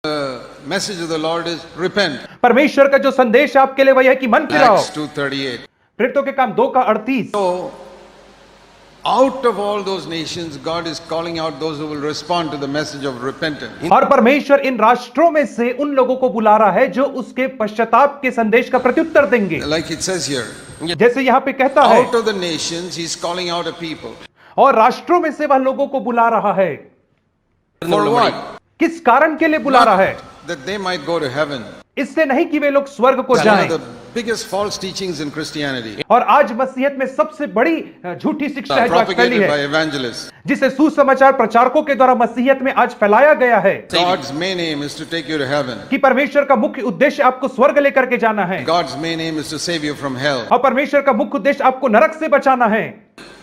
The message of the Lord is repent. परमेश्वर का जो संदेश है आपके लिए वही है कि मन फिराओ। Acts 2:38. प्रेरितों के काम 2:38। So, out of all those nations, God is calling out those who will respond to the message of repentance. और परमेश्वर इन राष्ट्रों में से उन लोगों को बुला रहा है जो उसके पश्चाताप के संदेश का प्रत्युत्तर देंगे। Like it says here, जैसे यहाँ पे कहता है, out of the nations, He's calling out a people. और राष्ट्रों में से वह लोगों को बुला रहा है। For what? किस कारण के लिए बुला रहा है? That they might go to heaven. इससे नहीं कि वे लोग स्वर्ग को That's one जाएं। of the biggest false teachings in Christianity. और आज मसीहत में सबसे बड़ी झूठी शिक्षा है जो आज फैली Propagated by है, evangelists. जिसे सुसमाचार प्रचारकों के द्वारा मसीहत में आज फैलाया गया है God's main aim is to take you to heaven. कि परमेश्वर का मुख्य उद्देश्य आपको स्वर्ग लेकर के जाना है God's main aim is to save you from hell. और परमेश्वर का मुख्य उद्देश्य आपको नरक से बचाना है।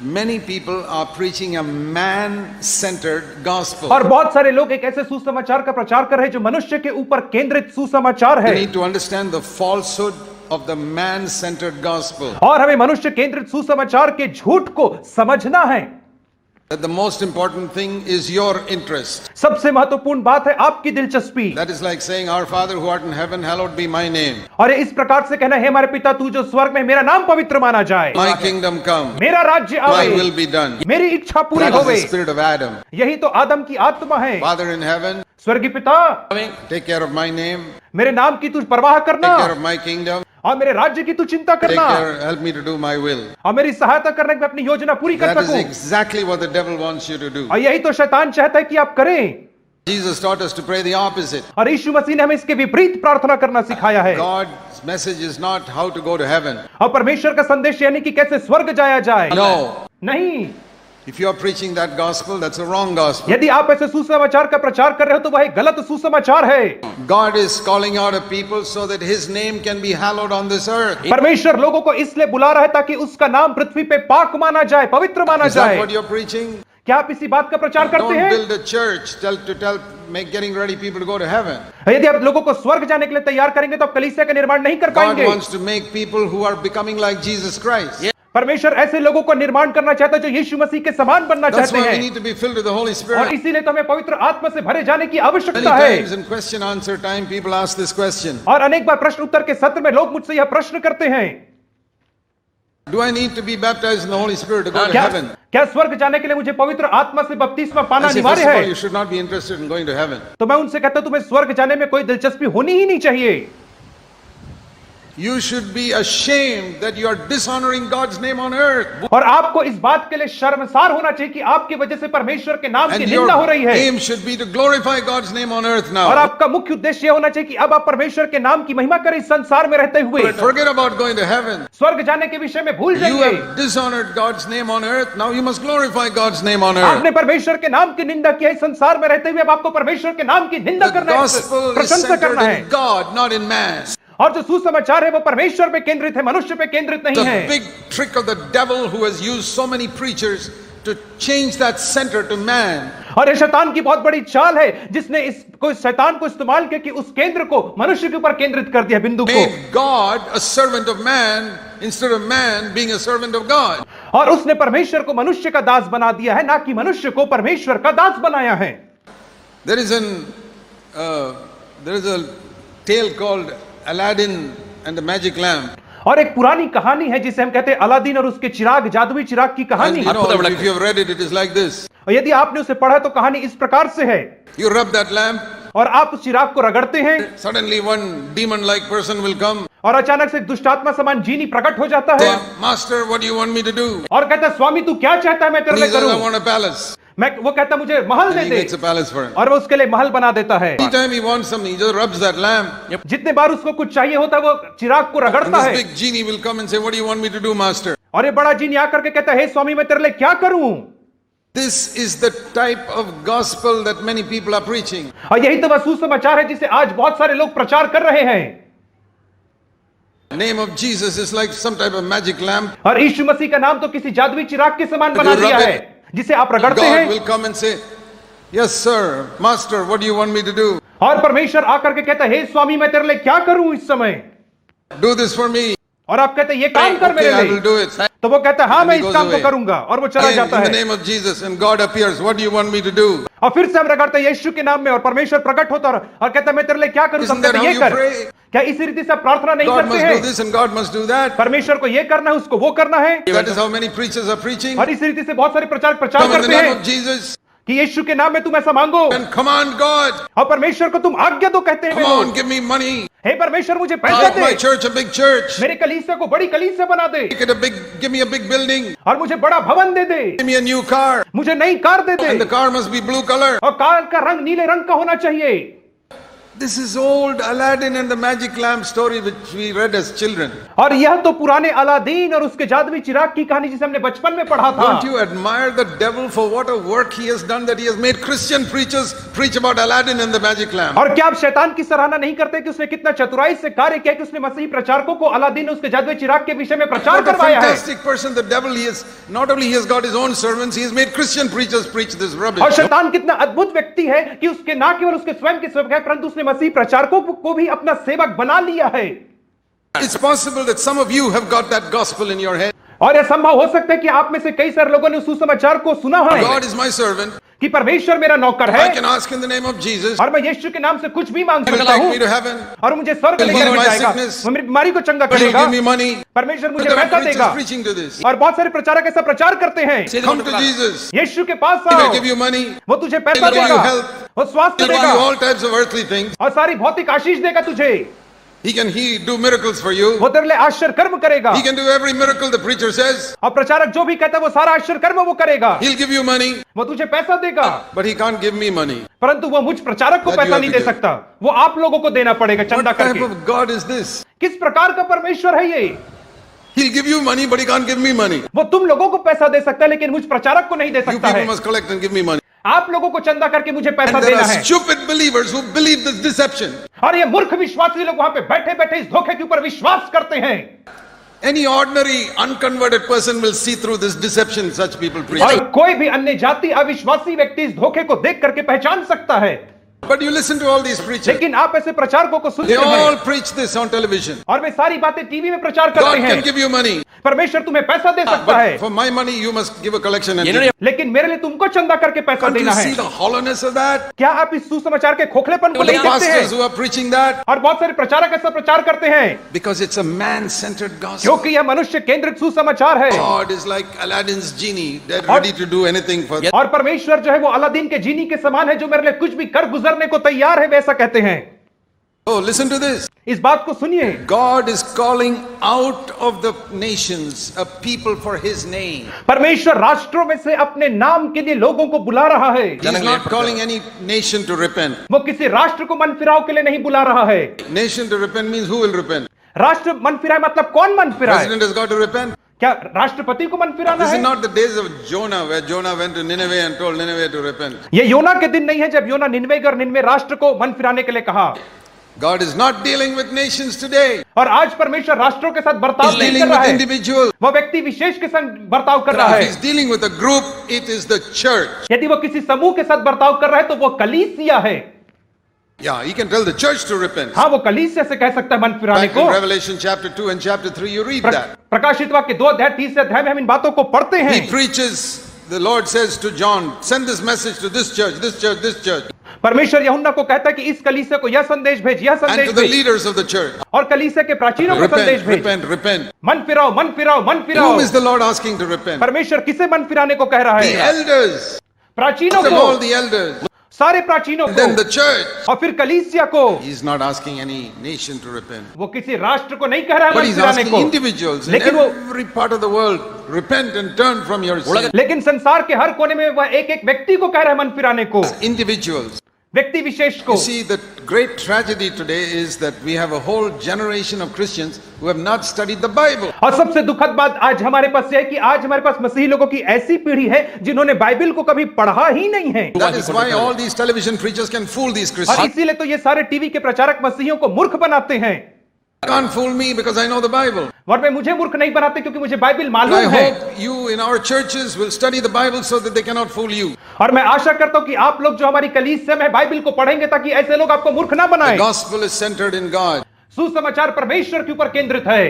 Many people are preaching a man-centered gospel. और बहुत सारे लोग एक ऐसे सुसमाचार का प्रचार कर रहे हैं जो मनुष्य के ऊपर केंद्रित सुसमाचार We है। need to understand the falsehood of the man-centered gospel. और हमें मनुष्य केंद्रित सुसमाचार के झूठ को समझना है। That the most important thing is your interest. सबसे महत्वपूर्ण बात है आपकी दिलचस्पी। That is like saying, Our Father who art in heaven, hallowed be my name. और इस प्रकार से कहना है, हमारे पिता तू जो स्वर्ग में, मेरा नाम पवित्र माना जाए, My kingdom come. मेरा राज्य My आए, will be done. मेरी इच्छा पूरी That is होवे। the spirit of Adam. यही तो आदम की आत्मा है। Father in heaven, स्वर्गीय पिता, take care of my name, मेरे नाम की तू परवाह करना take care of my kingdom, और मेरे राज्य की तू चिंता take करना care, help me to do my will. और मेरी सहायता करने की मैं अपनी योजना पूरी कर That is सकूं। exactly what the devil wants you to do. और यही तो शैतान चाहता है कि आप करें। Jesus taught us to pray the opposite. और यीशु मसीह ने हमें इसके विपरीत प्रार्थना करना सिखाया है। God's message is not how to go to heaven. और परमेश्वर का संदेश यानी कि कैसे स्वर्ग जाया जाए। No. नहीं, If you are preaching that gospel, that's a wrong gospel. यदि आप ऐसे सुसमाचार का प्रचार कर रहे हो तो वह एक गलत सुसमाचार है। God is calling out a people so that His name can be hallowed on this earth. परमेश्वर लोगों को इसलिए बुला रहा है ताकि उसका नाम पृथ्वी पे पाक माना जाए, पवित्र माना Is that जाए। what you're preaching? क्या आप इसी बात का प्रचार करते Don't हैं? build a church make getting ready people to go to heaven. यदि आप लोगों को स्वर्ग जाने के लिए तैयार करेंगे तो आप कलीसिया का निर्माण नहीं कर God पाएंगे। wants to make people who are becoming like Jesus Christ. परमेश्वर ऐसे लोगों को निर्माण करना चाहता है जो यीशु मसीह के समान बनना That's चाहते why we हैं। need to be filled with the Holy और Spirit. इसीलिए तो हमें पवित्र आत्मा से भरे जाने की Many आवश्यकता है। times in question answer time people ask this question. और अनेक बार प्रश्न उत्तर के सत्र में लोग मुझसे यह प्रश्न करते हैं, Do I need to be baptized in the Holy Spirit to go to heaven? क्या स्वर्ग जाने के लिए मुझे पवित्र आत्मा से बपतिस्मा पाना I say, अनिवार्य first of all, है? you should not be interested in going to heaven. तो मैं उनसे कहता हूं तुम्हें स्वर्ग जाने में कोई दिलचस्पी होनी ही नहीं चाहिए। You should be ashamed that you are dishonoring God's name on earth. और आपको इस बात के लिए शर्मसार होना चाहिए कि आपकी वजह से परमेश्वर के नाम की And निंदा हो रही your है। aim should be to glorify God's name on earth और now. आपका मुख्य उद्देश्य यह होना चाहिए कि अब आप परमेश्वर के नाम की महिमा करें इस संसार में रहते हुए। Forget about going to heaven. स्वर्ग जाने के विषय में भूल You जाइए। have dishonored God's name on earth. Now you must glorify God's name on earth. आपने परमेश्वर के नाम की निंदा किया इस संसार में रहते हुए, अब आपको परमेश्वर के नाम की निंदा The करना है, gospel is प्रशंसा centered करना है। in God, not in man. और जो सुसमाचार है वो परमेश्वर पे केंद्रित है, मनुष्य पे केंद्रित नहीं The है। big trick of the devil who has used so many preachers to change that center to man. और ये शैतान की बहुत बड़ी चाल है जिसने इसको शैतान को इस्तेमाल किया कि उस केंद्र को मनुष्य के ऊपर केंद्रित कर दिया, बिंदु को। Made God a servant of man instead of man being a servant of God. और उसने परमेश्वर को मनुष्य का दास बना दिया है, ना कि मनुष्य को परमेश्वर का दास बनाया है। There is a tale called Aladdin and the Magic Lamp. और एक पुरानी कहानी है जिसे हम कहते हैं अलादीन और उसके चिराग, जादुई चिराग की And कहानी। you know, if you have read it, it is like this. और यदि आपने उसे पढ़ा तो कहानी इस प्रकार से है। You rub that lamp, और आप उस चिराग को रगड़ते हैं suddenly one demon-like person will come. और अचानक से एक दुष्टात्मा समान जीनी प्रकट हो जाता है Say, Master, what do you want me to do? और कहता है स्वामी तू क्या चाहता है मैं तेरे He लिए says, I करूं? want a palace. वो कहता है मुझे महल And they he they makes a palace for him. और वो उसके लिए महल बना देता है। Anytime he wants something, he just rubs that lamp. जितने बार उसको कुछ चाहिए होता है वो चिराग को And रगड़ता this है big genie will come and say, what do you want me to do, Master? और ये बड़ा जीनी आकर के कहता है हे स्वामी मैं तेरे लिए क्या करूं? This is the type of gospel that many people are preaching. और यही तो वह सुसमाचार है जिसे आज बहुत सारे लोग प्रचार कर रहे हैं। The name of Jesus is like some type of magic lamp. और यीशु मसीह का नाम तो किसी जादुई चिराग के समान बना you दिया rub है जिसे आप रगड़ते God हैं will come and say, yes, sir, Master, what do you want me to do? और परमेश्वर आकर के कहता है हे स्वामी मैं तेरे लिए क्या करूं इस समय? Do this for me. और आप कहते हैं ये काम कर Okay, मेरे I will लिए, do it. तो वो कहता है हाँ And मैं he इस goes काम को away. करूंगा और वो चला In जाता the है। name of Jesus, and God appears. What do you want me to do? और फिर से हम रगड़ते हैं यीशु के नाम में और परमेश्वर प्रकट होता और कहता है मैं तेरे लिए क्या करूं, Isn't that how ये you कर। pray? क्या इसी रीति से आप प्रार्थना नहीं God करते must do हैं? this and God must do that. परमेश्वर को ये करना है, उसको वो करना है। That is how many preachers are preaching. और इसी रीति से बहुत सारे प्रचारक प्रचार Come in the करते name हैं of Jesus कि यीशु के नाम में तुम ऐसा मांगो and command God. और परमेश्वर को तुम आज्ञा दो, कहते हैं वे Come on, लोग। give me money. हे परमेश्वर मुझे पैसा Make my they, church a big church. मेरे कलीसिया को बड़ी कलीसिया बना दे Give me a big building. और मुझे बड़ा भवन दे दे, Give me a new car. मुझे नई car they And the they car must be blue color. और कार का रंग नीले रंग का होना चाहिए। This is old Aladdin and the magic lamp story which we read as children. और यह तो पुराने अलादीन और उसके जादुई चिराग की कहानी जिसे हमने बचपन में पढ़ा था। Don't you admire the devil for what a work he has done, that he has made Christian preachers preach about Aladdin and the magic lamp? और क्या आप शैतान की सराहना नहीं करते कि उसने कितना चतुराई से कार्य किया कि उसने मसीही प्रचारकों को अलादीन और उसके जादुई चिराग के विषय में प्रचार What a करवाया है। fantastic person the devil is. Not only he has got his own servants, he has made Christian preachers preach this और rubbish. शैतान कितना अद्भुत व्यक्ति है कि उसके ना केवल उसके स्वयं के सेवक है परंतु उसने मसीही प्रचारकों को भी अपना सेवक बना लिया है। It's possible that some of you have got that gospel in your head. और यह संभव हो सकता है कि आप में से कई सारे लोगों ने सुसमाचार को सुना है God is my servant. कि परमेश्वर मेरा नौकर I है can ask in the name of Jesus. और मैं यीशु के नाम से कुछ भी मांग He will सकता take हूँ me to heaven. और मुझे स्वर्ग He'll लेकर heal में my जाएगा, sickness. वो मेरी बीमारी को चंगा He'll करेगा। give me money. परमेश्वर मुझे There are पैसा देगा। preachers preaching to this. और बहुत सारे प्रचारक ऐसा प्रचार करते हैं, Come to Jesus. यीशु के पास He will आओ, give you money. वो तुझे पैसा He'll give you देगा, health. वो स्वास्थ्य He'll give देगा you all types of earthly things. और सारी भौतिक आशीष देगा तुझे। He can do miracles for you. वो तेरे लिए आश्चर्य कर्म करेगा He can do every miracle the preacher says. और प्रचारक जो भी कहता है वो सारा आश्चर्य कर्म वो करेगा। He'll give you money, वो तुझे पैसा देगा but he can't give me money. परंतु वो मुझ प्रचारक को That you पैसा have नहीं to दे give. सकता, वो आप लोगों को देना पड़ेगा चंदा What type करके। of God is this? किस प्रकार का परमेश्वर है ये? He'll give you money, but he can't give me money. वो तुम लोगों को पैसा दे सकता है लेकिन मुझ प्रचारक को नहीं दे You सकता people है। must collect and give me money. आप लोगों को चंदा करके मुझे पैसा And there देना are है। stupid believers who believe this deception. और ये मूर्ख विश्वासी लोग वहां पे बैठे बैठे इस धोखे के ऊपर विश्वास करते हैं। Any ordinary unconverted person will see through this deception such people preach. और कोई भी अन्य जाति अविश्वासी व्यक्ति इस धोखे को देख करके पहचान सकता है। But you listen to all these preachers. लेकिन आप ऐसे प्रचारकों को सुनते They all हैं preach this on television. और वे सारी बातें टीवी में प्रचार करते God can हैं। give you money. परमेश्वर तुम्हें पैसा दे सकता है But for my money, you must give a collection and give. लेकिन मेरे लिए तुमको चंदा करके पैसा Can't you देना है। see the hollowness of that? क्या आप इस सुसमाचार के खोखलेपन को The नहीं देखते pastors हैं? who are preaching that, और बहुत सारे प्रचारक ऐसा प्रचार करते हैं because it's a man-centered gospel. क्योंकि यह मनुष्य केंद्रित सुसमाचार है। God is like Aladdin's genie. They're ready to do anything for और परमेश्वर जो है वो अलादीन के जीनी के समान है जो मेरे लिए कुछ भी कर गुजरने को तैयार है, वैसा कहते हैं। Oh, listen to this. इस बात को सुनिए, God is calling out of the nations a people for His name. परमेश्वर राष्ट्रों में से अपने नाम के लिए लोगों को बुला रहा है। He's not calling any nation to repent. वो किसी राष्ट्र को मन फिराव के लिए नहीं बुला रहा है। Nation to repent means who will repent? राष्ट्र मन फिराए मतलब कौन मन फिराए? President has got to repent. क्या राष्ट्रपति को मन फिराना This is है? not the days of Jonah, where Jonah went to Nineveh and told Nineveh to repent. ये योना के दिन नहीं है जब योना निन्वे और निन्वे राष्ट्र को मन फिराने के लिए कहा। God is not dealing with nations today. और आज परमेश्वर राष्ट्रों के साथ बर्ताव He's नहीं dealing कर रहा with है, individuals. वो व्यक्ति विशेष के संग बर्ताव कर रहा If है। He's dealing with a group, it is the church. यदि वो किसी समूह के साथ बर्ताव कर रहा है तो वो कलीसिया है। Yeah, He can tell the church to repent. हाँ, वो कलीसिया से कह सकता है मन फिराने Back को। in Revelation chapter 2 and chapter 3, you read that. प्रकाशित वाक्य 2 अध्याय 30 अध्याय में हम इन बातों को पढ़ते हैं। He preaches, the Lord says to John, send this message to this church, this church, this church, परमेश्वर यूहन्ना को कहता है कि इस कलीसिया को यह संदेश भेज, यह and संदेश to the भेज, leaders of the church. और कलीसिया के प्राचीनों को संदेश Repent, भेज। repent, repent. मन फिराओ, मन फिराओ, मन फिराओ। Whom is the Lord asking to repent? परमेश्वर किसे मन फिराने को कह रहा The है? elders. प्राचीनों Of all को, the elders. सारे प्राचीनों And then the को, church. और फिर कलीसिया को। He's not asking any nation to repent. वो किसी राष्ट्र को नहीं कह रहा है But मन he's फिराने asking को, individuals in लेकिन वो every part of the world, repent and turn from your sin. लेकिन संसार के हर कोने में वह एक एक व्यक्ति को कह रहा है मन फिराने को, Individuals. व्यक्ति विशेष को। You see, the great tragedy today is that we have a whole generation of Christians who have not studied the Bible. और सबसे दुखद बात आज हमारे पास यह है कि आज हमारे पास मसीही लोगों की ऐसी पीढ़ी है जिन्होंने बाइबल को कभी पढ़ा ही नहीं है। That is why all these television preachers can fool these और Christians. इसीलिए तो ये सारे टीवी के प्रचारक मसीहियों को मूर्ख बनाते हैं। Can't fool me because I know the Bible. और वे मुझे मूर्ख नहीं बनाते क्योंकि मुझे बाइबल And I मालूम है। hope you in our churches will study the Bible so that they cannot fool you. और मैं आशा करता हूं कि आप लोग जो हमारी कलीसिया में बाइबल को पढ़ेंगे ताकि ऐसे लोग आपको मूर्ख ना The बनाएं। gospel is centered in God. सुसमाचार परमेश्वर के ऊपर केंद्रित है।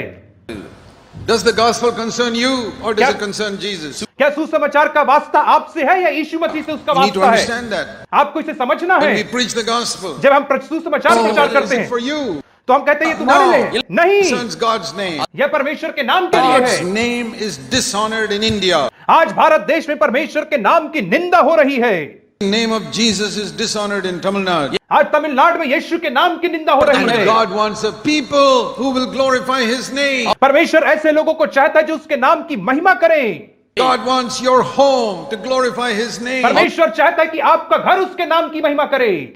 Does the gospel concern you or does क्या- it concern Jesus? क्या सुसमाचार का वास्ता आपसे है या यीशु मसीह से उसका You need to वास्ता है? understand that. आपको इसे समझना है। When we preach the gospel, जब हम सुसमाचार oh, प्रचार is करते it हैं for you? तो हम कहते हैं ये तुम्हारे No, लिए it नहीं, concerns God's name. यह परमेश्वर के नाम के लिए God's है। name is dishonored in India. आज भारत देश में परमेश्वर के नाम की निंदा हो रही है। The name of Jesus is dishonored in Tamil Nadu. आज तमिलनाडु में यीशु के नाम की निंदा हो रही And है। God wants a people who will glorify His name. परमेश्वर ऐसे लोगों को चाहता है जो उसके नाम की महिमा करें। God wants your home to glorify His name. परमेश्वर चाहता है कि आपका घर उसके नाम की महिमा करे।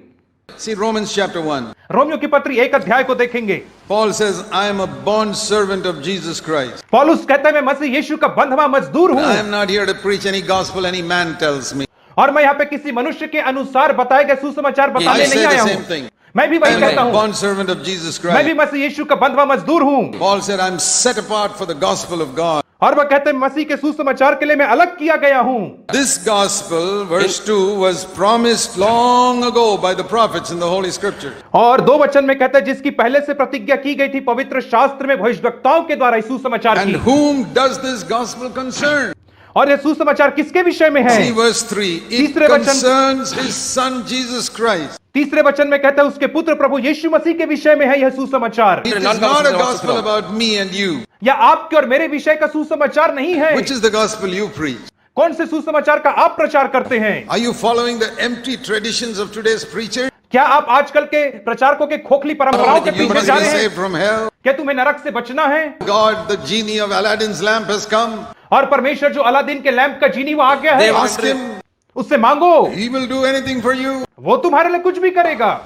See Romans chapter 1. रोमियो की पत्री 1 अध्याय को देखेंगे। Paul says, I am a bond servant of Jesus Christ. पौलुस कहता है मैं मसीह यीशु का बंधवा मजदूर हूं I am not here to preach any gospel any man tells me. और मैं यहाँ पे किसी मनुष्य के अनुसार बताए गए सुसमाचार I बताने say नहीं the आया same हूँ। thing. मैं भी I वही am कहता a हूँ। bond servant of Jesus मैं भी Christ. मसीह यीशु का बंधवा मजदूर हूँ। Paul said, I am set apart for the gospel of God. और वह कहते हैं मसीह के सुसमाचार के लिए मैं अलग किया गया हूँ। This gospel, verse 2, was promised long ago by the prophets in the Holy Scripture. और 2 वचन में कहता है जिसकी पहले से प्रतिज्ञा की गई थी पवित्र शास्त्र में भविष्यवक्ताओं के द्वारा इस सुसमाचार And की। whom does this gospel concern? और यह सुसमाचार किसके विषय में है? See verse 3. It तीसरे वचन- concerns His Son Jesus Christ. तीसरे वचन में कहता है उसके पुत्र प्रभु यीशु मसीह के विषय में है यह सुसमाचार। It is not a gospel about me and you. या आपके और मेरे विषय का सुसमाचार नहीं है। Which is the gospel you preach? कौन से सुसमाचार का आप प्रचार करते हैं? Are you following the empty traditions of today's preacher? क्या आप आजकल के प्रचारकों के खोखली परंपराओं के You पीछे must जा be रहे हैं? saved from hell. क्या तुम्हें नरक से बचना है? God, the genie of Aladdin's lamp has come. और परमेश्वर जो अलादीन के लैंप का जीनी वो आ गया है। Ask Him. उससे मांगो, He will do anything for you. वो तुम्हारे लिए कुछ भी करेगा।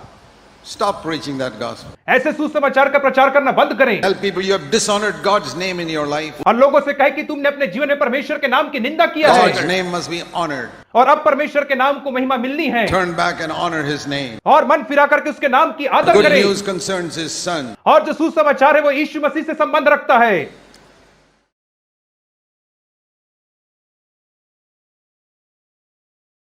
Stop preaching that gospel. ऐसे सुसमाचार का प्रचार करना बंद करें Tell people you have dishonored God's name in your life. और लोगों से कहे कि तुमने अपने जीवन में परमेश्वर के नाम की निंदा किया God's है name must be honored. और अब परमेश्वर के नाम को महिमा मिलनी है Turn back and honor His name. और मन फिरा करके उसके नाम की आदर Good करें। news concerns His Son. और जो सुसमाचार है वो यीशु मसीह से संबंध रखता है।